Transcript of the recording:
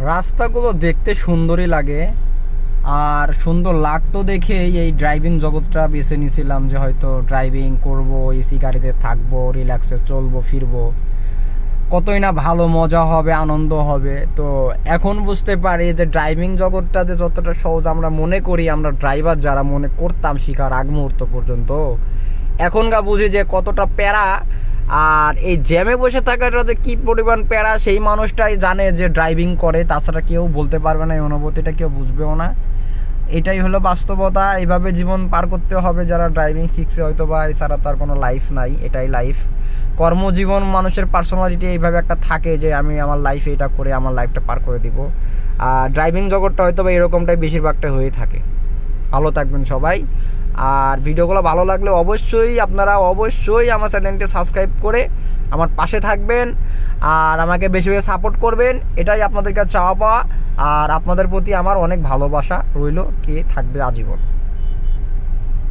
রাস্তাগুলো দেখতে সুন্দরই লাগে, আর সুন্দর লাগতো দেখে এই ড্রাইভিং জগৎটা বেছে নিয়েছিলাম, যে হয়তো ড্রাইভিং করব, এসি গাড়িতে থাকবো, রিল্যাক্সে চলবো ফিরবো, কতই না ভালো মজা হবে, আনন্দ হবে। তো এখন বুঝতে পারি যে ড্রাইভিং জগৎটা যে যতটা সহজ আমরা মনে করি, আমরা ড্রাইভার যারা মনে করতাম শিখার আগ মুহূর্ত পর্যন্ত, এখনকার বুঝি যে কতটা প্যারা। আর এই জ্যামে বসে থাকাটা যে কী পরিমাণ প্যারা সেই মানুষটাই জানে যে ড্রাইভিং করে, তাছাড়া কেউ বলতে পারবে না, এই অনুভূতিটা কেউ বুঝবেও না। এটাই হলো বাস্তবতা, এইভাবে জীবন পার করতে হবে যারা ড্রাইভিং শিখছে, হয়তো বা এছাড়া তো আর কোনো লাইফ নাই, এটাই লাইফ। কর্মজীবন মানুষের পার্সোনালিটি এইভাবে একটা থাকে যে আমি আমার লাইফে এটা করে আমার লাইফটা পার করে দিব। আর ড্রাইভিং জগৎটা হয়তো বা এরকমটাই বেশিরভাগটা হয়ে থাকে। ভালো থাকবেন সবাই। আর ভিডিওগুলো ভালো লাগলে আপনারা অবশ্যই আমার চ্যানেলটি সাবস্ক্রাইব করে আমার পাশে থাকবেন, আর আমাকে বেশি বেশি সাপোর্ট করবেন, এটাই আপনাদের কাছে চাওয়া পাওয়া। আর আপনাদের প্রতি আমার অনেক ভালোবাসা রইল, কে থাকবে আজীবন।